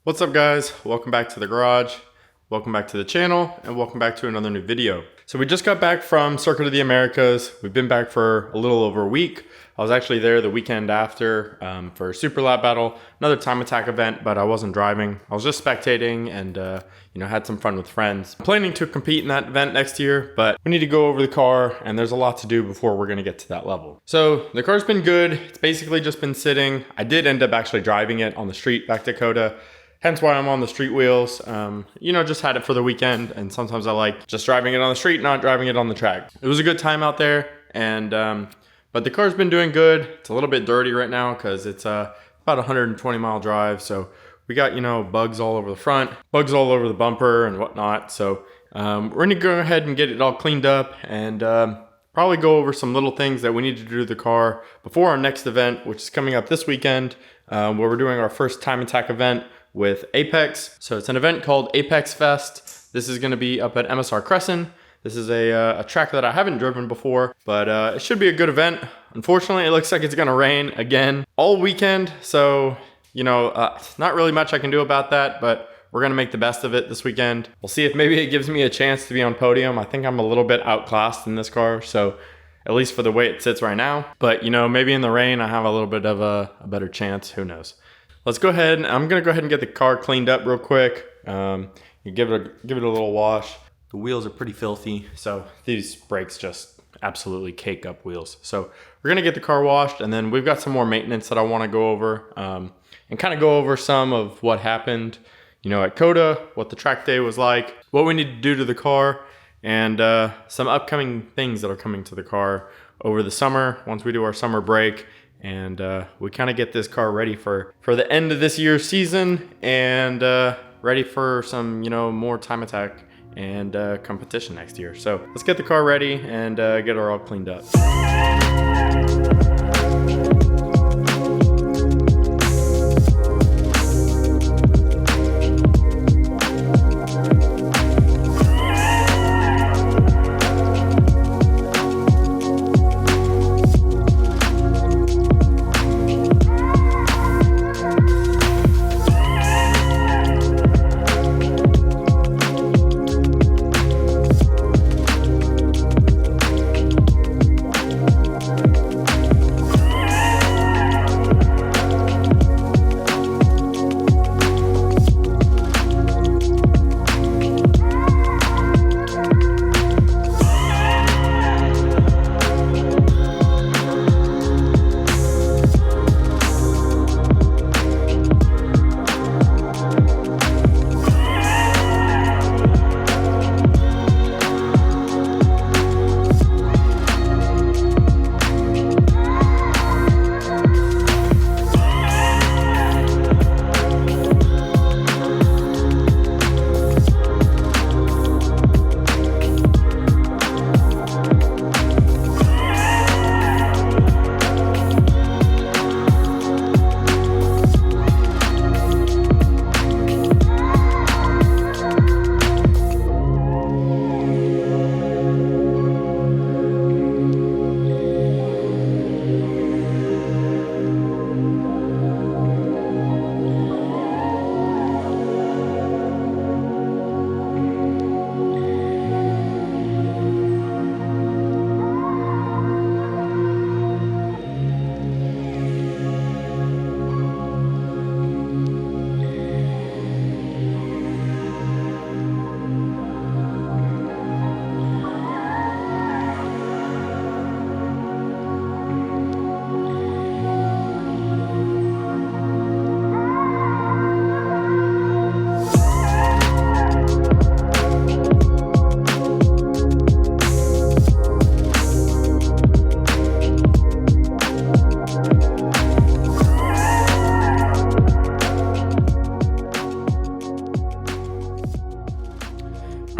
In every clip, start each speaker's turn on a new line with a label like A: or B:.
A: What's up guys? Welcome back to the garage. Welcome back to the channel and welcome back to another new video. So we just got back from Circuit of the Americas. We've been back for a little over a week. I was actually there the weekend after for a super lap battle, another time attack event, but I wasn't driving. I was just spectating and had some fun with friends. I'm planning to compete in that event next year, but we need to go over the car and there's a lot to do before we're gonna get to that level. So the car's been good. It's basically just been sitting. I did end up actually driving it on the street back to Dakota. Hence why I'm on the street wheels. Just had it for the weekend, and sometimes I like just driving it on the street, not driving it on the track. It was a good time out there, and but the car's been doing good. It's a little bit dirty right now because it's about a 120 mile drive, so we got bugs all over the front, bugs all over the bumper and whatnot. So we're gonna go ahead and get it all cleaned up and probably go over some little things that we need to do to the car before our next event, which is coming up this weekend, where we're doing our first time attack event with Apex. So it's an event called Apex Fest. This is going to be up at MSR Crescent. This is a track that I haven't driven before, but it should be a good event. Unfortunately, it looks like it's going to rain again all weekend. So, not really much I can do about that, but we're going to make the best of it this weekend. We'll see if maybe it gives me a chance to be on podium. I think I'm a little bit outclassed in this car, so at least for the way it sits right now. But, maybe in the rain, I have a little bit of a better chance. Who knows? Let's go ahead. I'm gonna go ahead and get the car cleaned up real quick. You give it a little wash. The wheels are pretty filthy, so these brakes just absolutely cake up wheels. So we're gonna get the car washed, and then we've got some more maintenance that I want to go over and kind of go over some of what happened, at COTA, what the track day was like, what we need to do to the car, and some upcoming things that are coming to the car over the summer once we do our summer break. And we kind of get this car ready for the end of this year's season and ready for some, more time attack and competition next year. So let's get the car ready and get her all cleaned up.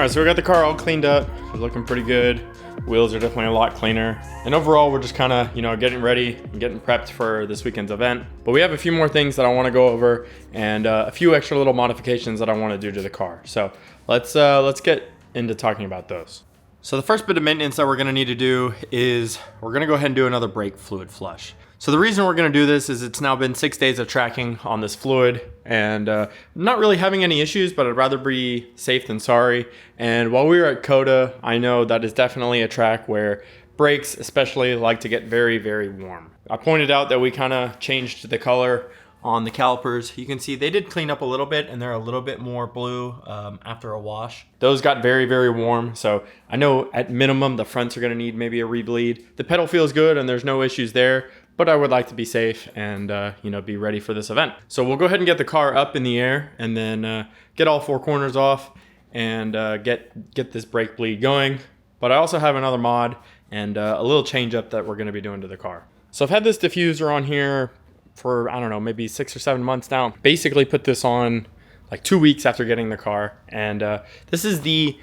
A: All right, so we got the car all cleaned up. It's looking pretty good. Wheels are definitely a lot cleaner. And overall, we're just kind of, getting ready and getting prepped for this weekend's event. But we have a few more things that I want to go over and a few extra little modifications that I want to do to the car. So let's get into talking about those. So the first bit of maintenance that we're going to need to do is we're going to go ahead and do another brake fluid flush. So the reason we're gonna do this is it's now been 6 days of tracking on this fluid and not really having any issues, but I'd rather be safe than sorry. And while we were at COTA, I know that is definitely a track where brakes especially like to get very, very warm. I pointed out that we kind of changed the color on the calipers. You can see they did clean up a little bit and they're a little bit more blue after a wash. Those got very, very warm. So I know at minimum the fronts are gonna need maybe a rebleed. The pedal feels good and there's no issues there, but I would like to be safe and be ready for this event. So we'll go ahead and get the car up in the air and then get all 4 corners off and get this brake bleed going. But I also have another mod and a little change up that we're gonna be doing to the car. So I've had this diffuser on here for, I don't know, maybe 6 or 7 months now. Basically put this on like 2 weeks after getting the car. And this is the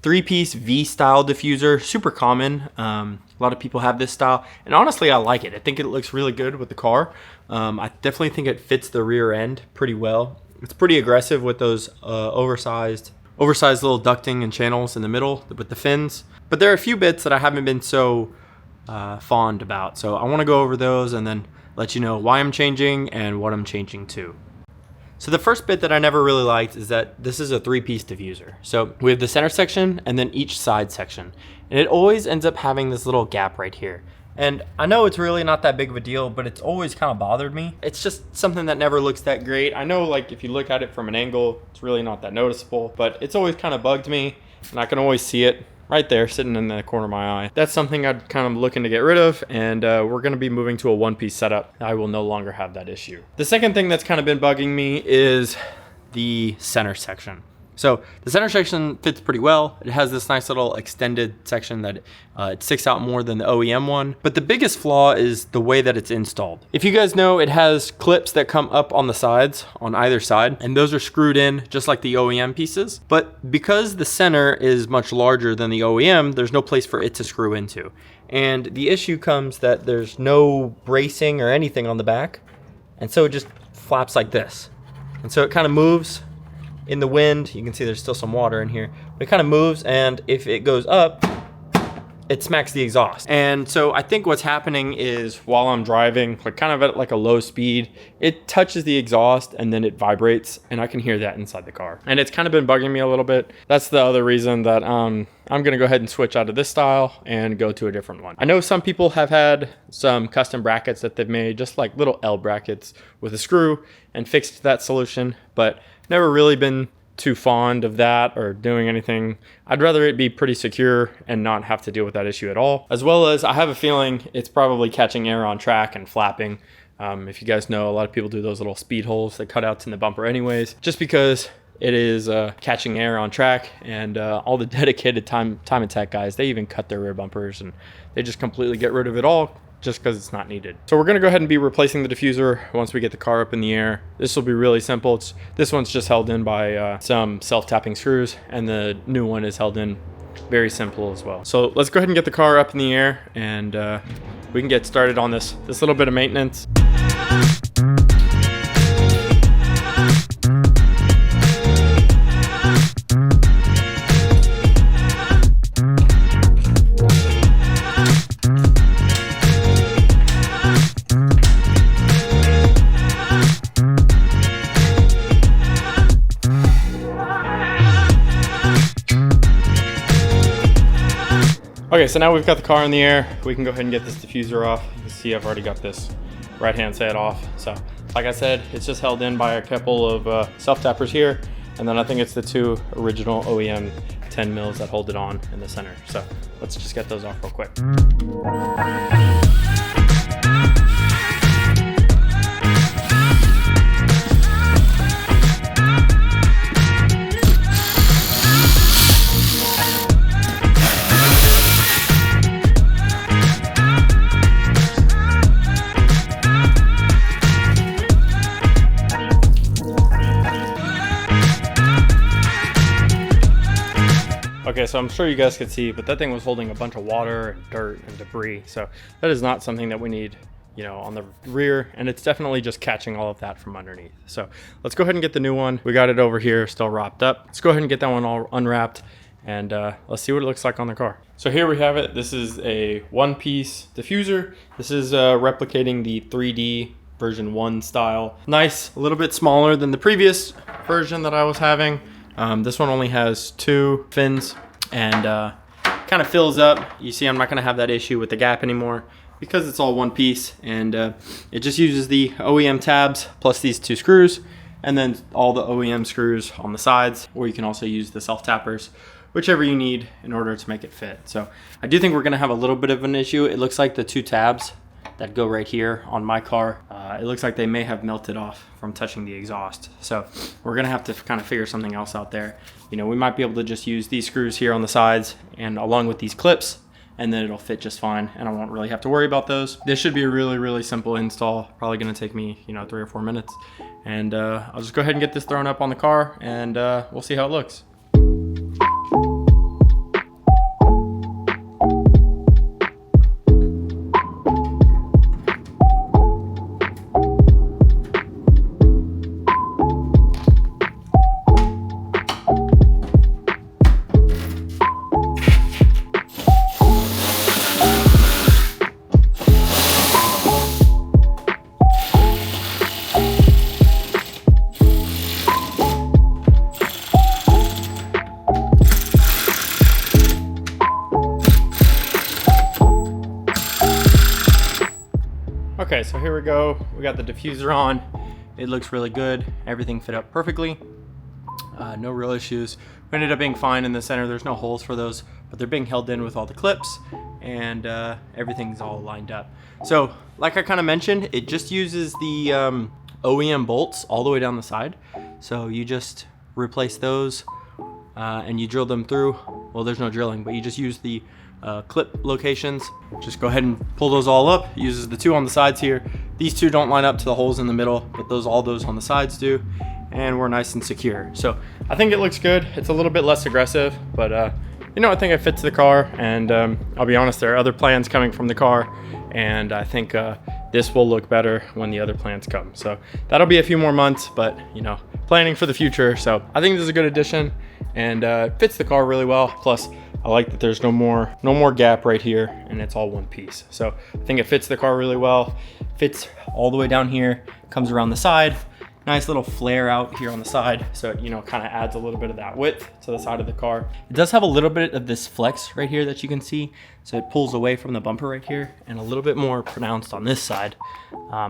A: 3-piece V-style diffuser, super common. A lot of people have this style. And honestly, I like it. I think it looks really good with the car. I definitely think it fits the rear end pretty well. It's pretty aggressive with those oversized little ducting and channels in the middle with the fins. But there are a few bits that I haven't been so fond about. So I wanna go over those and then let you know why I'm changing and what I'm changing to. So the first bit that I never really liked is that this is a 3-piece diffuser. So we have the center section and then each side section. And it always ends up having this little gap right here. And I know it's really not that big of a deal, but it's always kind of bothered me. It's just something that never looks that great. I know like if you look at it from an angle, it's really not that noticeable, but it's always kind of bugged me and I can always see it right there sitting in the corner of my eye. That's something I'd kind of looking to get rid of, and we're going to be moving to a 1-piece setup. I will no longer have that issue. The second thing that's kind of been bugging me is the center section. So the center section fits pretty well. It has this nice little extended section that it sticks out more than the OEM one. But the biggest flaw is the way that it's installed. If you guys know, it has clips that come up on the sides, on either side, and those are screwed in just like the OEM pieces. But because the center is much larger than the OEM, there's no place for it to screw into. And the issue comes that there's no bracing or anything on the back. And so it just flaps like this. And so it kind of moves in the wind. You can see there's still some water in here, but it kind of moves, and if it goes up, it smacks the exhaust. And so I think what's happening is while I'm driving, like kind of at like a low speed, it touches the exhaust and then it vibrates, and I can hear that inside the car. And it's kind of been bugging me a little bit. That's the other reason that I'm gonna go ahead and switch out of this style and go to a different one. I know some people have had some custom brackets that they've made, just like little L brackets with a screw, and fixed that solution, but never really been too fond of that or doing anything. I'd rather it be pretty secure and not have to deal with that issue at all. As well as I have a feeling it's probably catching air on track and flapping. If you guys know, a lot of people do those little speed holes that cutouts in the bumper anyways, just because it is catching air on track. And all the dedicated time attack guys, they even cut their rear bumpers and they just completely get rid of it all just because it's not needed. So we're gonna go ahead and be replacing the diffuser once we get the car up in the air. This will be really simple. This one's just held in by some self-tapping screws, and the new one is held in very simple as well. So let's go ahead and get the car up in the air, and we can get started on this little bit of maintenance. Okay, so now we've got the car in the air. We can go ahead and get this diffuser off. You can see I've already got this right-hand side off. So, like I said, it's just held in by a couple of self-tappers here, and then I think it's the 2 original OEM 10 mils that hold it on in the center. So let's just get those off real quick. Okay, so I'm sure you guys could see, but that thing was holding a bunch of water and dirt and debris. So that is not something that we need, on the rear, and it's definitely just catching all of that from underneath. So let's go ahead and get the new one. We got it over here, still wrapped up. Let's go ahead and get that one all unwrapped and let's see what it looks like on the car. So here we have it. This is a one-piece diffuser. This is replicating the 3D version 1 style. Nice, a little bit smaller than the previous version that I was having. This one only has 2 fins and kind of fills up. You see, I'm not gonna have that issue with the gap anymore because it's all one piece, and it just uses the OEM tabs plus these 2 screws, and then all the OEM screws on the sides, or you can also use the self-tappers, whichever you need in order to make it fit. So I do think we're gonna have a little bit of an issue. It looks like the 2 tabs that go right here on my car, it looks like they may have melted off from touching the exhaust. So we're gonna have to kind of figure something else out there. You know, we might be able to just use these screws here on the sides and along with these clips, and then it'll fit just fine, and I won't really have to worry about those. This should be a really, really simple install. Probably gonna take me, 3 or 4 minutes. And I'll just go ahead and get this thrown up on the car, and we'll see how it looks. Okay, so here we go. We got the diffuser on. It looks really good. Everything fit up perfectly. No real issues. We ended up being fine in the center. There's no holes for those, but they're being held in with all the clips, and everything's all lined up. So, like I kind of mentioned, it just uses the OEM bolts all the way down the side. So you just replace those and you drill them through. Well, there's no drilling, but you just use the clip locations. Just go ahead and pull those all up. It uses the 2 on the sides here. These 2 don't line up to the holes in the middle, but all those on the sides do, and we're nice and secure. So I think it looks good. It's a little bit less aggressive, but I think it fits the car, and I'll be honest, there are other plans coming from the car, and I think this will look better when the other plans come. So that'll be a few more months, but planning for the future. So I think this is a good addition, and fits the car really well. Plus, I like that there's no more gap right here, and it's all one piece. So I think it fits the car really well. Fits all the way down here, comes around the side. Nice little flare out here on the side, so it kind of adds a little bit of that width to the side of the car. It does have a little bit of this flex right here that you can see, so it pulls away from the bumper right here, and a little bit more pronounced on this side,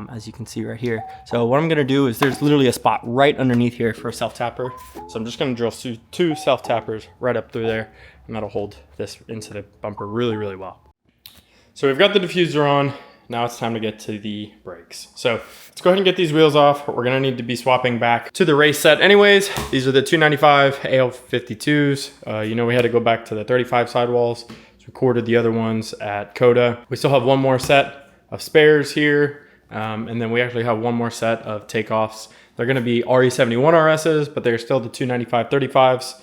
A: as you can see right here. So what I'm gonna do is, there's literally a spot right underneath here for a self-tapper, so I'm just gonna drill 2 self-tappers right up through there, and that'll hold this into the bumper really, really well. So we've got the diffuser on. Now it's time to get to the brakes. So let's go ahead and get these wheels off. We're gonna need to be swapping back to the race set anyways. These are the 295 AL52s. We had to go back to the 35 sidewalls. So we recorded the other ones at Coda. We still have one more set of spares here. And then we actually have one more set of takeoffs. They're gonna be RE71 RSs, but they're still the 295 35s.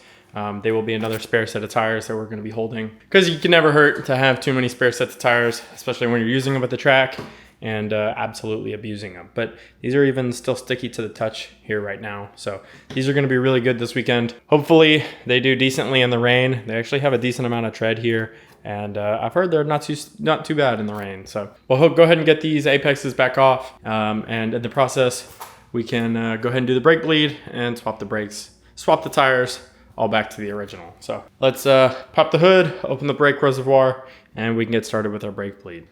A: They will be another spare set of tires that we're going to be holding, because you can never hurt to have too many spare sets of tires, especially when you're using them at the track and absolutely abusing them. But these are even still sticky to the touch here right now. So these are going to be really good this weekend. Hopefully they do decently in the rain. They actually have a decent amount of tread here, and I've heard they're not too bad in the rain. So we'll go ahead and get these apexes back off, and in the process we can go ahead and do the brake bleed and swap the brakes, swap the tires, all back to the original. So let's pop the hood, open the brake reservoir, and we can get started with our brake bleed.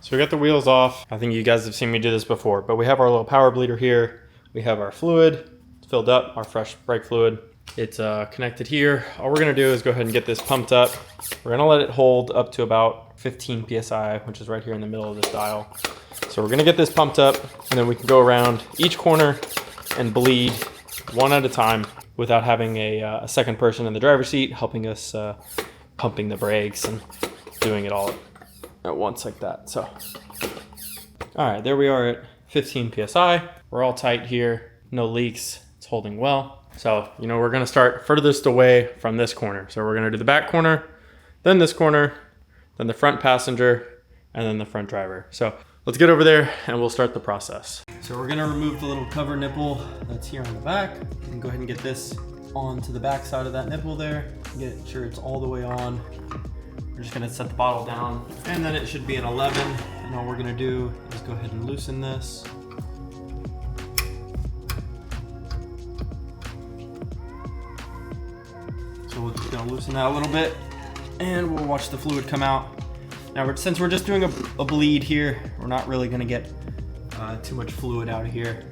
A: So we got the wheels off. I think you guys have seen me do this before, but we have our little power bleeder here. We have our fluid filled up, our fresh brake fluid. It's connected here. All we're gonna do is go ahead and get this pumped up. We're gonna let it hold up to about 15 PSI, which is right here in the middle of this dial. So we're gonna get this pumped up, and then we can go around each corner and bleed one at a time without having a second person in the driver's seat helping us pumping the brakes and doing it all at once like that. So, all right, there we are at 15 PSI. We're all tight here, no leaks, it's holding well. So, you know, we're gonna start furthest away from this corner. So we're gonna do the back corner, then this corner, then the front passenger, and then the front driver. So let's get over there and we'll start the process. So we're gonna remove the little cover nipple that's here on the back and go ahead and get this onto the back side of that nipple there. Get sure it's all the way on. We're just gonna set the bottle down and then it should be an 11. And all we're gonna do is go ahead and loosen this. So we're just gonna loosen that a little bit and we'll watch the fluid come out. Now, since we're just doing a bleed here, we're not really gonna get too much fluid out of here.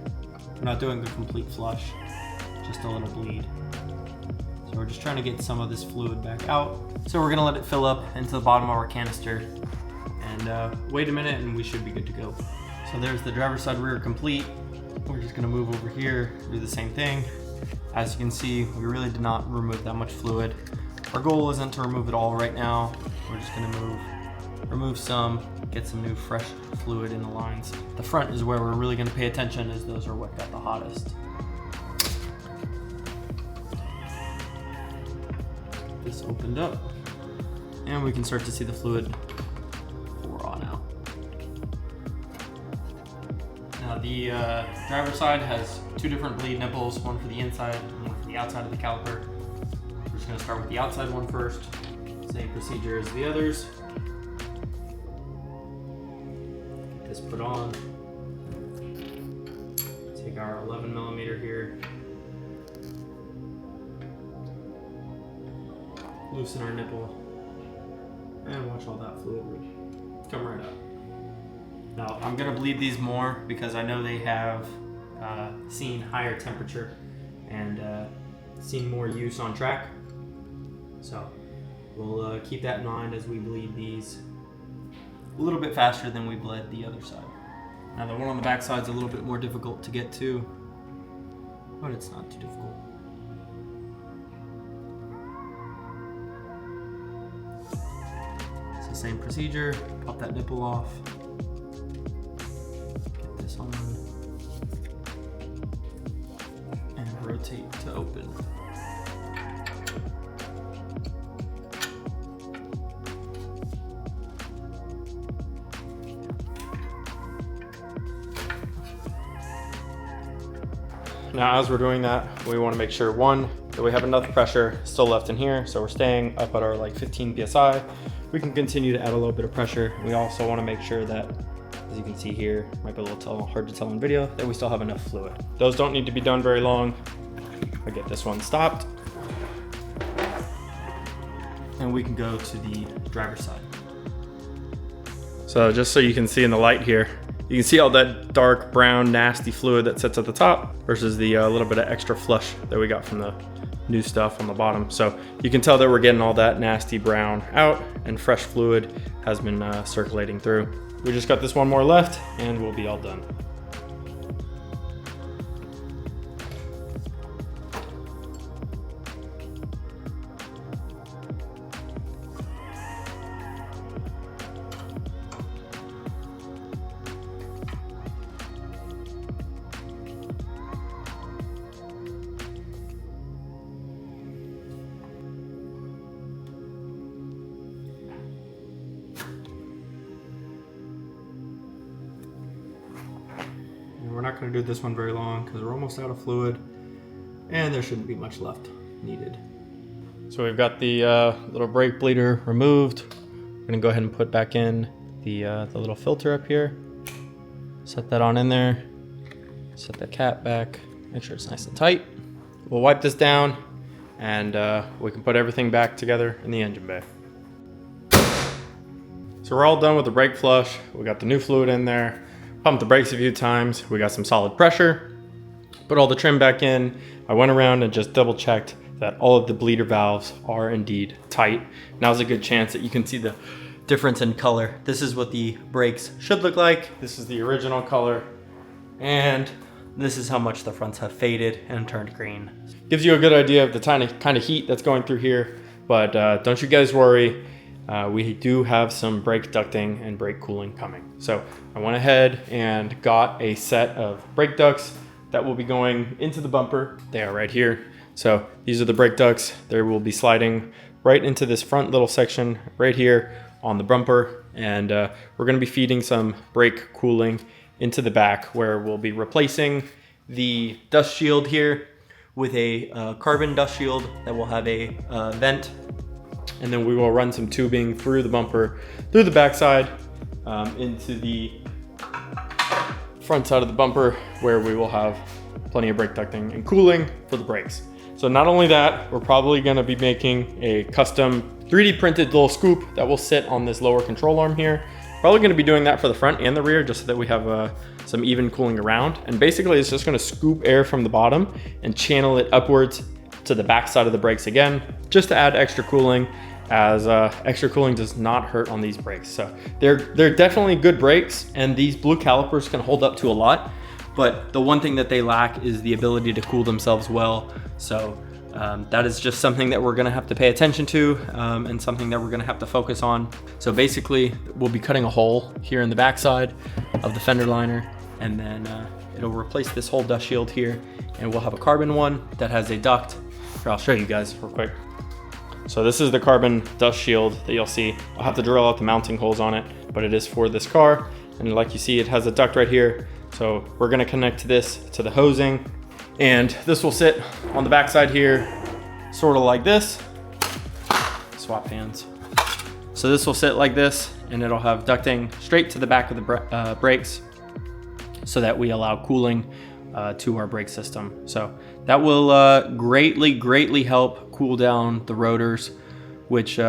A: We're not doing a complete flush, just a little bleed. So we're just trying to get some of this fluid back out. So we're gonna let it fill up into the bottom of our canister and wait a minute and we should be good to go. So there's the driver's side rear complete. We're just gonna move over here, do the same thing. As you can see, we really did not remove that much fluid. Our goal isn't to remove it all right now. We're just gonna remove some, get some new fresh fluid in the lines. The front is where we're really gonna pay attention as those are what got the hottest. This opened up and we can start to see the fluid pour on out. Now the driver's side has two different bleed nipples, one for the inside and one for the outside of the caliper. We're just gonna start with the outside one first. Same procedure as the others. Get this put on. Take our 11 millimeter here. Loosen our nipple. And watch all that fluid come right out. Now I'm gonna bleed these more because I know they have seen higher temperature and seen more use on track. So we'll keep that in mind as we bleed these a little bit faster than we bled the other side. Now the one on the back side is a little bit more difficult to get to, but it's not too difficult. It's the same procedure, pop that nipple off, get this on, and rotate to open. Now, as we're doing that, we want to make sure, one, that we have enough pressure still left in here. So we're staying up at our like 15 PSI. We can continue to add a little bit of pressure. We also want to make sure that, as you can see here, might be a little hard to tell in video, that we still have enough fluid. Those don't need to be done very long. I get this one stopped. And we can go to the driver's side. So just so you can see in the light here, you can see all that dark brown nasty fluid that sits at the top versus the little bit of extra flush that we got from the new stuff on the bottom. So you can tell that we're getting all that nasty brown out and fresh fluid has been circulating through. We just got this one more left and we'll be all done. We're not going to do this one very long because we're almost out of fluid and there shouldn't be much left needed. So we've got the little brake bleeder removed. We're going to go ahead and put back in the little filter up here. Set that on in there. Set the cap back. Make sure it's nice and tight. We'll wipe this down and we can put everything back together in the engine bay. So we're all done with the brake flush. We got the new fluid in there. Pumped the brakes a few times. We got some solid pressure. Put all the trim back in. I went around and just double checked that all of the bleeder valves are indeed tight. Now's a good chance that you can see the difference in color. This is what the brakes should look like. This is the original color. And this is how much the fronts have faded and turned green. Gives you a good idea of the kind of heat that's going through here. But don't you guys worry. We do have some brake ducting and brake cooling coming. So I went ahead and got a set of brake ducts that will be going into the bumper. They are right here. So these are the brake ducts. They will be sliding right into this front little section right here on the bumper. And we're gonna be feeding some brake cooling into the back, where we'll be replacing the dust shield here with a carbon dust shield that will have a vent. And then we will run some tubing through the bumper, through the backside, into the front side of the bumper, where we will have plenty of brake ducting and cooling for the brakes. So not only that, we're probably gonna be making a custom 3D printed little scoop that will sit on this lower control arm here. Probably gonna be doing that for the front and the rear, just so that we have some even cooling around. And basically it's just gonna scoop air from the bottom and channel it upwards to the back side of the brakes again, just to add extra cooling, as extra cooling does not hurt on these brakes. So they're definitely good brakes, and these blue calipers can hold up to a lot, but the one thing that they lack is the ability to cool themselves well. So that is just something that we're gonna have to pay attention to, and something that we're gonna have to focus on. So basically we'll be cutting a hole here in the backside of the fender liner, and then it'll replace this whole dust shield here, and we'll have a carbon one that has a duct. Here, I'll show you guys real quick. So this is the carbon dust shield that you'll see. I'll have to drill out the mounting holes on it, but it is for this car. And like you see, it has a duct right here. So we're gonna connect this to the hosing, and this will sit on the backside here, sort of like this. Swap fans. So this will sit like this, and it'll have ducting straight to the back of the brakes, so that we allow cooling to our brake system. So that will greatly help cool down the rotors, which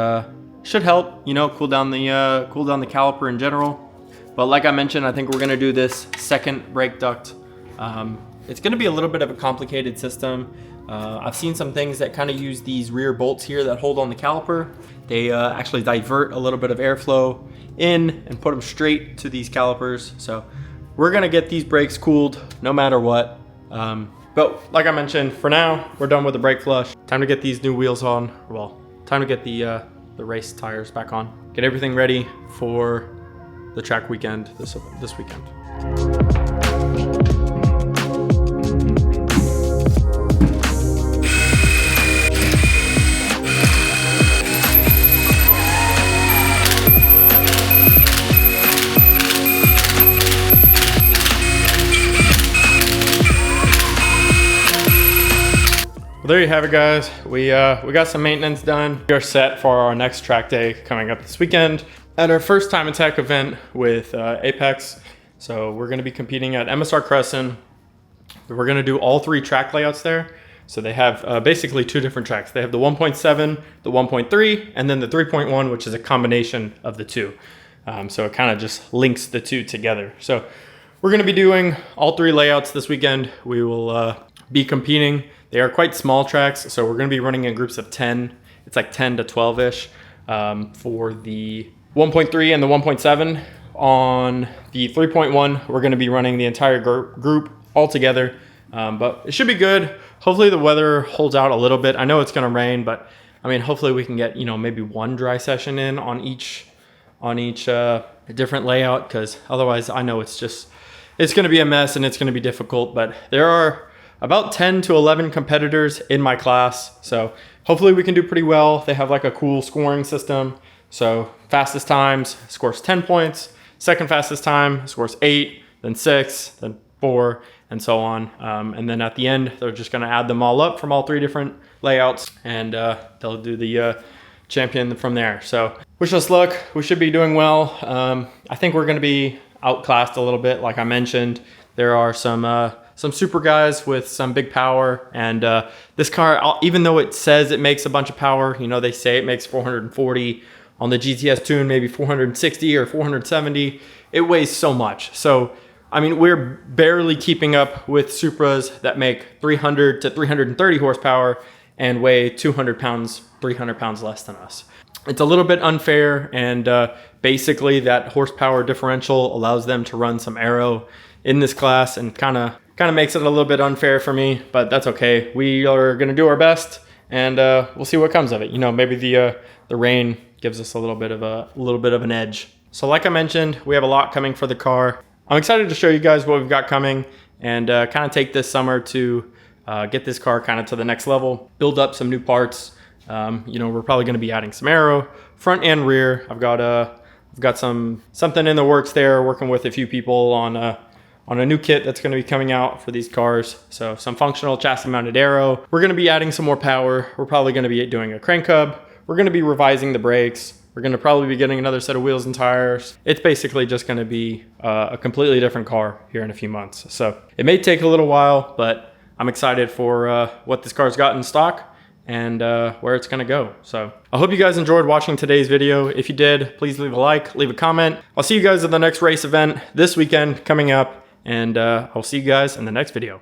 A: should help, you know, cool down the caliper in general. But like I mentioned, I think we're gonna do this second brake duct. It's gonna be a little bit of a complicated system. I've seen some things that kind of use these rear bolts here that hold on the caliper. They actually divert a little bit of airflow in and put them straight to these calipers. So we're gonna get these brakes cooled no matter what. But like I mentioned, for now, we're done with the brake flush. Time to get these new wheels on. Well, time to get the race tires back on. Get everything ready for the track weekend this weekend. There you have it, guys. We got some maintenance done. We are set for our next track day coming up this weekend at our first Time Attack event with Apex. So we're gonna be competing at MSR Crescent. We're gonna do all three track layouts there. So they have basically two different tracks. They have the 1.7, the 1.3, and then the 3.1, which is a combination of the two. So it kind of just links the two together. So we're gonna be doing all three layouts this weekend. We will be competing. They are quite small tracks, so we're gonna be running in groups of 10. It's like 10 to 12-ish for the 1.3 and the 1.7. On the 3.1, we're gonna be running the entire group all together, but it should be good. Hopefully the weather holds out a little bit. I know it's gonna rain, but I mean, hopefully we can get, you know, maybe one dry session in on each different layout, because otherwise I know it's gonna be a mess and it's gonna be difficult. But there are about 10 to 11 competitors in my class, so hopefully we can do pretty well. They have like a cool scoring system. So fastest times scores 10 points, second fastest time scores 8, then 6, then 4, and so on. And then at the end, they're just gonna add them all up from all three different layouts, and they'll do the champion from there. So wish us luck. We should be doing well. I think we're gonna be outclassed a little bit. Like I mentioned, there are some super guys with some big power, and this car, even though it says it makes a bunch of power, you know, they say it makes 440 on the GTS tune, maybe 460 or 470, it weighs so much. So I mean, we're barely keeping up with Supras that make 300 to 330 horsepower and weigh 200 pounds, 300 pounds less than us. It's a little bit unfair, and basically that horsepower differential allows them to run some aero in this class, and kind of makes it a little bit unfair for me, but that's okay. We are gonna do our best, and we'll see what comes of it. You know, maybe the rain gives us a little bit of an edge. So like I mentioned, we have a lot coming for the car. I'm excited to show you guys what we've got coming, and kind of take this summer to get this car kind of to the next level, build up some new parts. You know, we're probably going to be adding some aero, front and rear. I've got something in the works there, working with a few people on a new kit that's going to be coming out for these cars. So some functional chassis mounted aero. We're going to be adding some more power. We're probably going to be doing a crank hub. We're going to be revising the brakes. We're going to probably be getting another set of wheels and tires. It's basically just going to be a completely different car here in a few months. So it may take a little while, but I'm excited for what this car's got in stock and where it's going to go. So I hope you guys enjoyed watching today's video. If you did, please leave a like, leave a comment. I'll see you guys at the next race event this weekend coming up, and I'll see you guys in the next video.